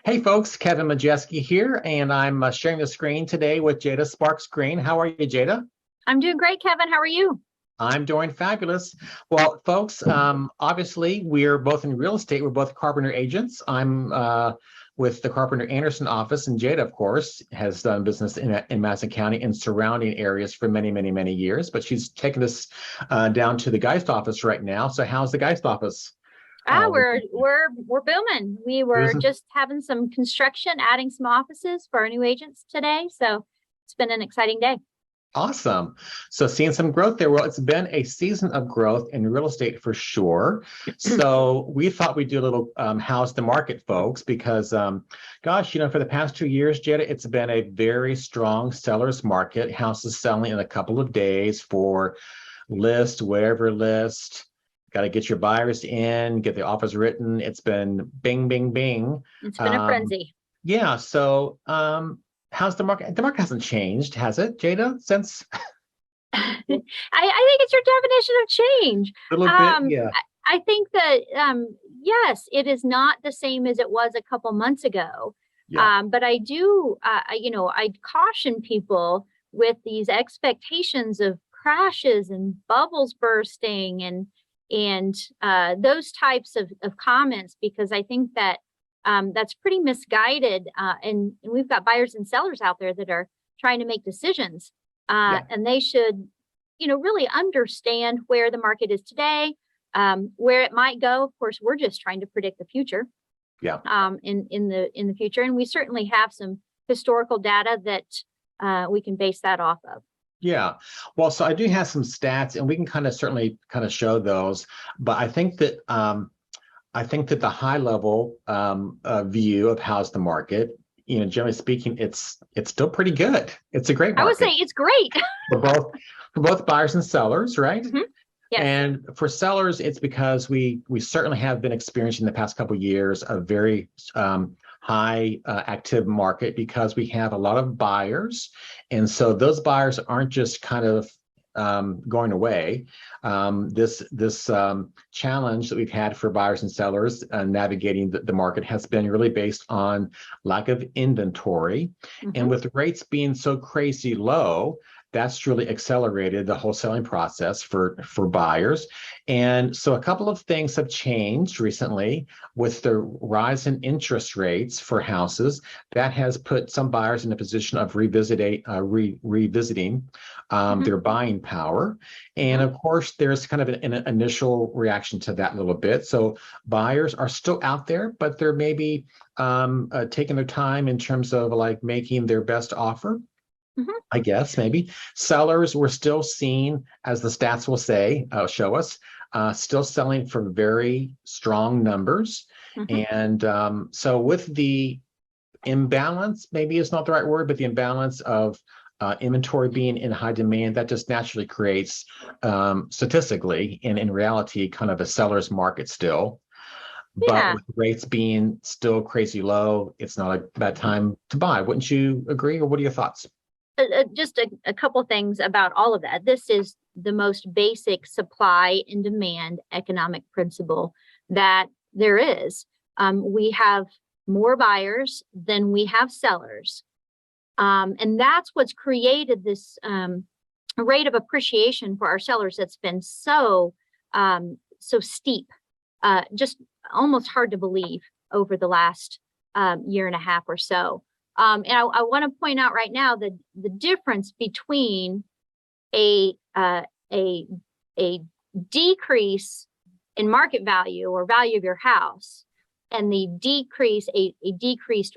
Hey folks, Kevin Majeski here, and I'm sharing the screen today with Jada Sparks Green. How are you, Jada? I'm doing great, Kevin. How are you? I'm doing fabulous. Well, folks, obviously we're both in real estate. We're both Carpenter agents. I'm with the Carpenter Anderson office, and Jada, of course, has done business in Madison County and surrounding areas for many, many, many years. But she's taken us down to the Geist office right now. So, how's the Geist office? Ah, we're booming. We were Susan? just having some construction, adding some offices for our new agents today. So it's been an exciting day. Awesome. So seeing some growth there. Well, it's been a season of growth in real estate for sure. So we thought we'd do a little how's the market, folks, because gosh, for the past 2 years, Jetta, it's been a very strong seller's market. Houses selling in a couple of days for list, whatever list. Got to get your buyers in, get the offers written. It's been bing, bing, bing. It's been a Um, frenzy. yeah. So how's the market? The market hasn't changed, has it, Jada? Since I think it's your definition of change. a little bit, Um, yeah, I think that yes, it is not the same as it was a couple months ago. yeah, But I do, I caution people with these expectations of crashes and bubbles bursting and those types of comments because I think that that's pretty misguided. And we've got buyers and sellers out there that are trying to make decisions, yeah, and they should, really understand where the market is today, where it might go. Of course, we're just trying to predict the future, yeah, in the future, and we certainly have some historical data that we can base that off of. yeah. Well, so I do have some stats, and we can kind of certainly kind of show those. But I think that the high level view of how's the market, generally speaking, it's still pretty good. It's a great I would say market it's great. for both buyers and sellers, right? Mhm. Yes. And for sellers, it's because we certainly have been experiencing the past couple of years a very high active market because we have a lot of buyers, and so those buyers aren't just kind of going away. This challenge that we've had for buyers and sellers navigating the market has been really based on lack of inventory, and Hmm. with rates being so crazy low, that's really accelerated the wholesaling process for buyers. And so a couple of things have changed recently with the rise in interest rates for houses. That has put some buyers in a position of revisiting Hmm. their buying power. And Hmm. of course, there's kind of an initial reaction to that a little bit. So buyers are still out there, but they're maybe taking their time in terms of like making their best offer. Hmm. I guess maybe sellers were still seen, as the stats will say, show us, still selling for very strong numbers. Hmm. And so, with the imbalance, maybe it's not the right word, but the imbalance of inventory being in high demand, that just naturally creates, statistically and in reality, kind of a seller's market still. But Yeah. with rates being still crazy low, it's not a bad time to buy. Wouldn't you agree, or what are your thoughts? Just a couple things about all of that. This is the most basic supply and demand economic principle that there is. We have more buyers than we have sellers. And that's what's created this rate of appreciation for our sellers that's been so steep, just almost hard to believe over the last year and a half or so. And I want to point out right now that the difference between a uh, a a decrease in market value or value of your house and a decreased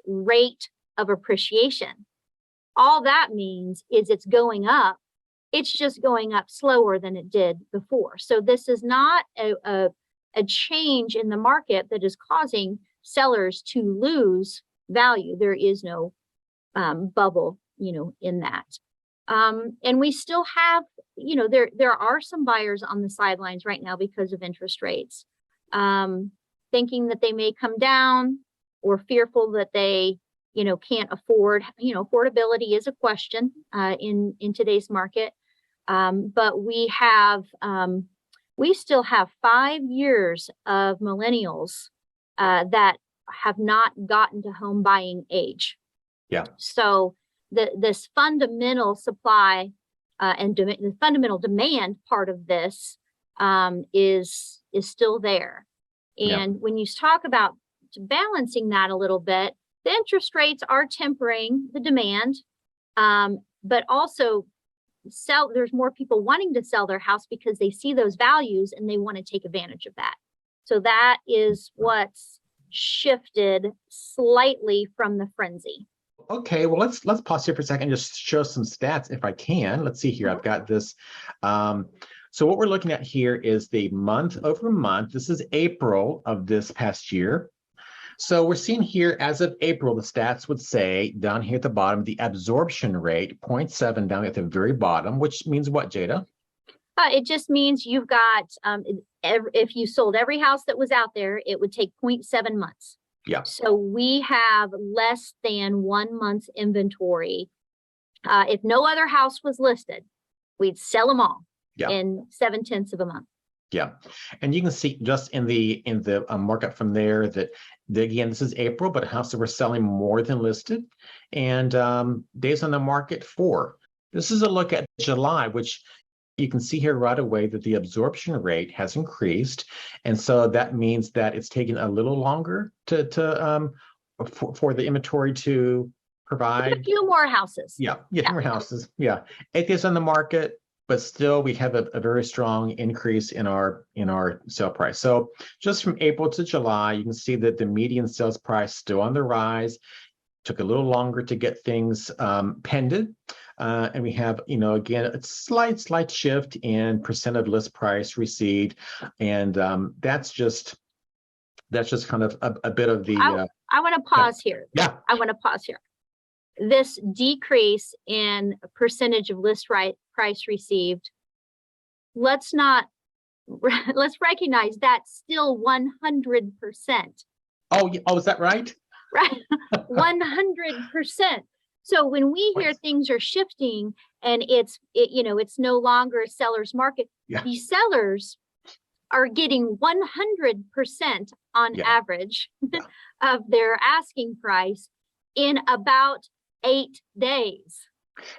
rate of appreciation, all that means is it's going up. It's just going up slower than it did before. So this is not a change in the market that is causing sellers to lose value. There is no bubble, in that. And we still have, there are some buyers on the sidelines right now because of interest rates, thinking that they may come down or fearful that they, can't afford. Affordability is a question in today's market. But we still have 5 years of millennials that have not gotten to home buying age. Yeah. So this fundamental supply and the fundamental demand part of this is still there. And when you talk about balancing that a little bit, the interest rates are tempering the demand, but also there's more people wanting to sell their house because they see those values and they want to take advantage of that. So that is what's shifted slightly from the frenzy. Okay, well, let's pause here for a second and just show some stats if I can. Let's see here. I've got this. So what we're looking at here is the month over month. This is April of this past year. So we're seeing here as of April, the stats would say down here at the bottom, the absorption rate, 0.7 down at the very bottom, which means what, Jada? It just means you've got, if you sold every house that was out there, it would take 0.7 months. Yeah. So we have less than 1 month's inventory. If no other house was listed, we'd sell them all in 0.7 of a month. Yeah, and you can see just in the markup from there that again, this is April, but houses were selling more than listed, and days on the market 4. This is a look at July, which you can see here right away that the absorption rate has increased, and so that means that it's taking a little longer for the inventory to provide a few more houses. Yeah, more houses. Yeah, 8 days on the market, but still we have a very strong increase in our sale price. So just from April to July, you can see that the median sales price still on the rise. Took a little longer to get things pended. And we have, again, a slight shift in percent of list price received. And that's just kind of a bit of the. I want to pause here. Yeah. I want to pause here. This decrease in percentage of list price received, let's recognize that's still 100%. Oh, is that right? Right, 100%. So when we hear things are shifting and it's no longer a seller's market, the sellers are getting 100% on average of their asking price in about 8 days.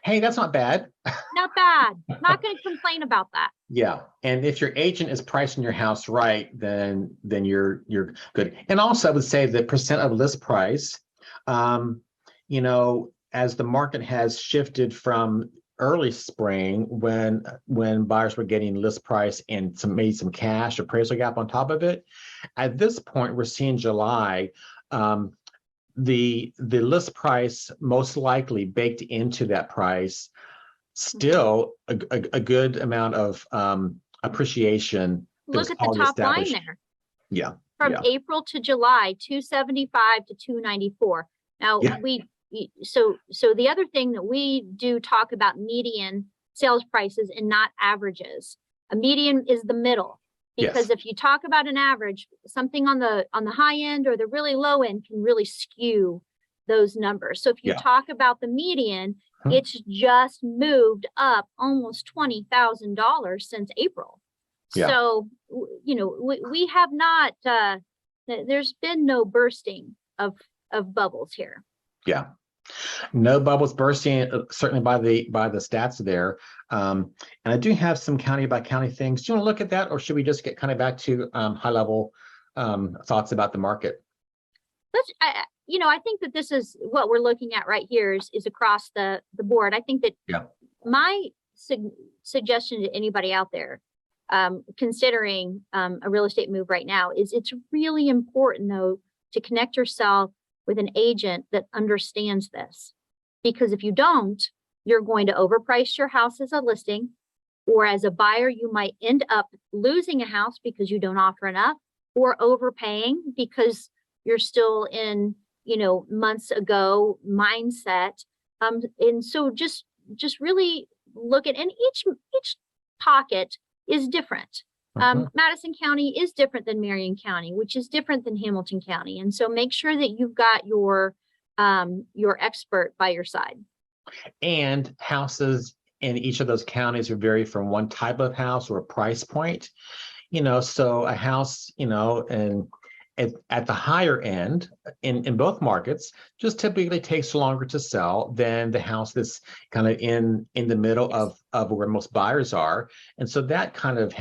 Hey, that's not bad. Not bad. Not going to complain about that. Yeah, and if your agent is pricing your house right, then you're good. And also, I would say the percent of list price, as the market has shifted from early spring when buyers were getting list price and made some cash appraisal gap on top of it, at this point we're seeing July. The list price most likely baked into that price, still a good amount of appreciation. Look at the top line there. Yeah. From April to July, 275 to 294. Now so the other thing that we do talk about median sales prices and not averages. A median is the middle. Because if you talk about an average, something on the high end or the really low end can really skew those numbers. So if you talk about the median, it's just moved up almost $20,000 since April. So, we have not, there's been no bursting of bubbles here. Yeah. No bubbles bursting, certainly by the stats there. And I do have some county by county things. Do you want to look at that, or should we just get kind of back to high level thoughts about the market? I think that this is what we're looking at right here is across the board. I think that my suggestion to anybody out there considering a real estate move right now is it's really important, though, to connect yourself with an agent that understands this. Because if you don't, you're going to overprice your house as a listing, or as a buyer, you might end up losing a house because you don't offer enough, or overpaying because you're still in, months ago mindset. And so just really look at, and each pocket is different. Madison County is different than Marion County, which is different than Hamilton County. And so make sure that you've got your expert by your side. And houses in each of those counties vary from one type of house or a price point. So a house, and at the higher end in both markets just typically takes longer to sell than the house that's kind of in the middle of where most buyers are. And so that kind of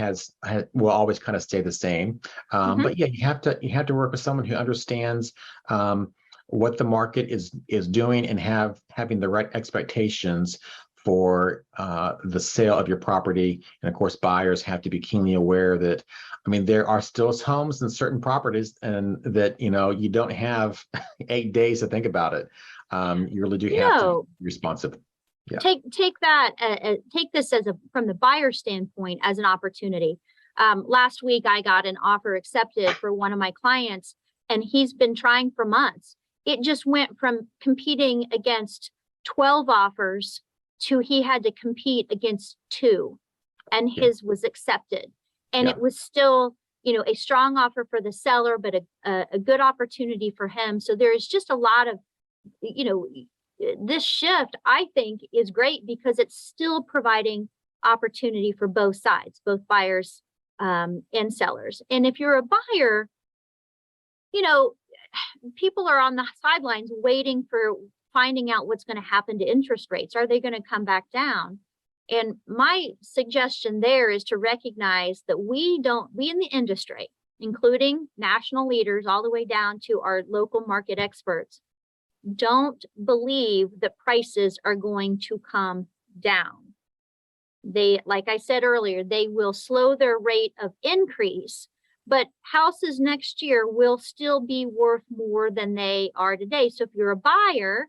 will always kind of stay the same. But yeah, you have to work with someone who understands what the market is doing and having the right expectations for the sale of your property. And of course, buyers have to be keenly aware that, I mean, there are still homes in certain properties and that, you don't have 8 days to think about it. You really do have to be responsive. Yeah. Take this from the buyer standpoint as an opportunity. Last week, I got an offer accepted for one of my clients, and he's been trying for months. It just went from competing against 12 offers to he had to compete against 2, and his was accepted. And it was still, a strong offer for the seller, but a good opportunity for him. So there is just a lot of, this shift, I think, is great because it's still providing opportunity for both sides, both buyers and sellers. And if you're a buyer, people are on the sidelines waiting for finding out what's going to happen to interest rates. Are they going to come back down? And my suggestion there is to recognize that we in the industry, including national leaders all the way down to our local market experts, don't believe that prices are going to come down. They, like I said earlier, they will slow their rate of increase, but houses next year will still be worth more than they are today. So if you're a buyer,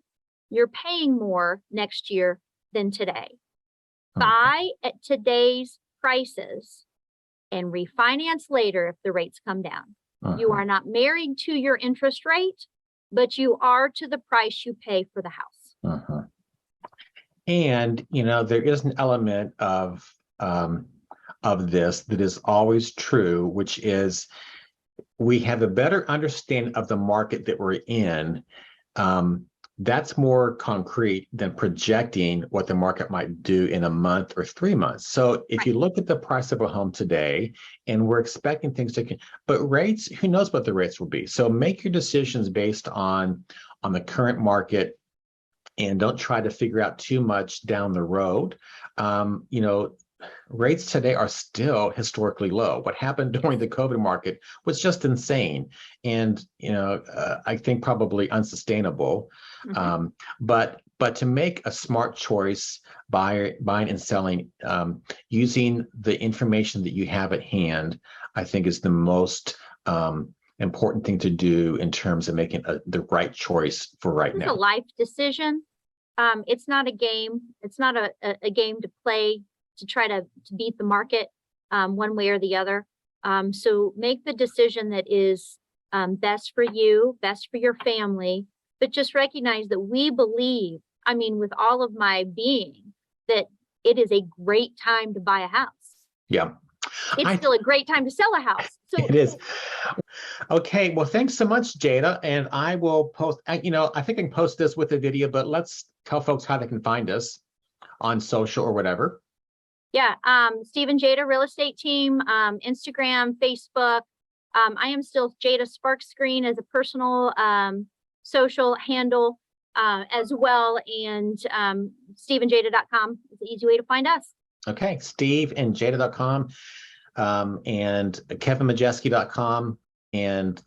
you're paying more next year than today. Buy at today's prices and refinance later if the rates come down. You are not married to your interest rate, but you are to the price you pay for the house. And, there is an element of this that is always true, which is we have a better understanding of the market that we're in. That's more concrete than projecting what the market might do in a month or 3 months. So if you look at the price of a home today, and we're expecting things but rates, who knows what the rates will be? So make your decisions based on the current market, and don't try to figure out too much down the road. Rates today are still historically low. What happened during the COVID market was just insane, and I think probably unsustainable. But to make a smart choice, buying and selling, using the information that you have at hand, I think is the most important thing to do in terms of making the right choice for right now. It's a life decision. It's not a game. It's not a game to play to try to beat the market one way or the other. So make the decision that is best for you, best for your family, but just recognize that we believe, with all of my being, that it is a great time to buy a house. Yeah. It's still a great time to sell a house. So it is. Okay. Well, thanks so much, Jada. And I will post, I think I can post this with a video, but let's tell folks how they can find us on social or whatever. Yeah. Steve and Jada Real Estate Team, Instagram, Facebook. I am still Jada Sparkscreen as a personal social handle as well. And steveandjada.com is the easy way to find us. Okay. steveandjada.com and kevinmajeski.com and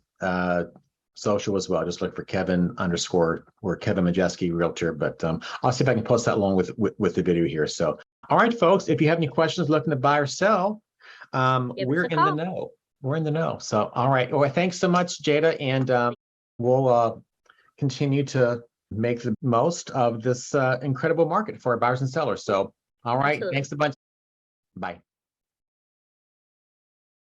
social as well. Just look for Kevin _ or Kevin Majeski Realtor. But I'll see if I can post that along with the video here. So, all right, folks, if you have any questions looking to buy or sell, we're in the know. We're in the know. So, all right. Well, thanks so much, Jada. And we'll continue to make the most of this incredible market for our buyers and sellers. So, all right. Absolutely. Thanks a bunch. Bye.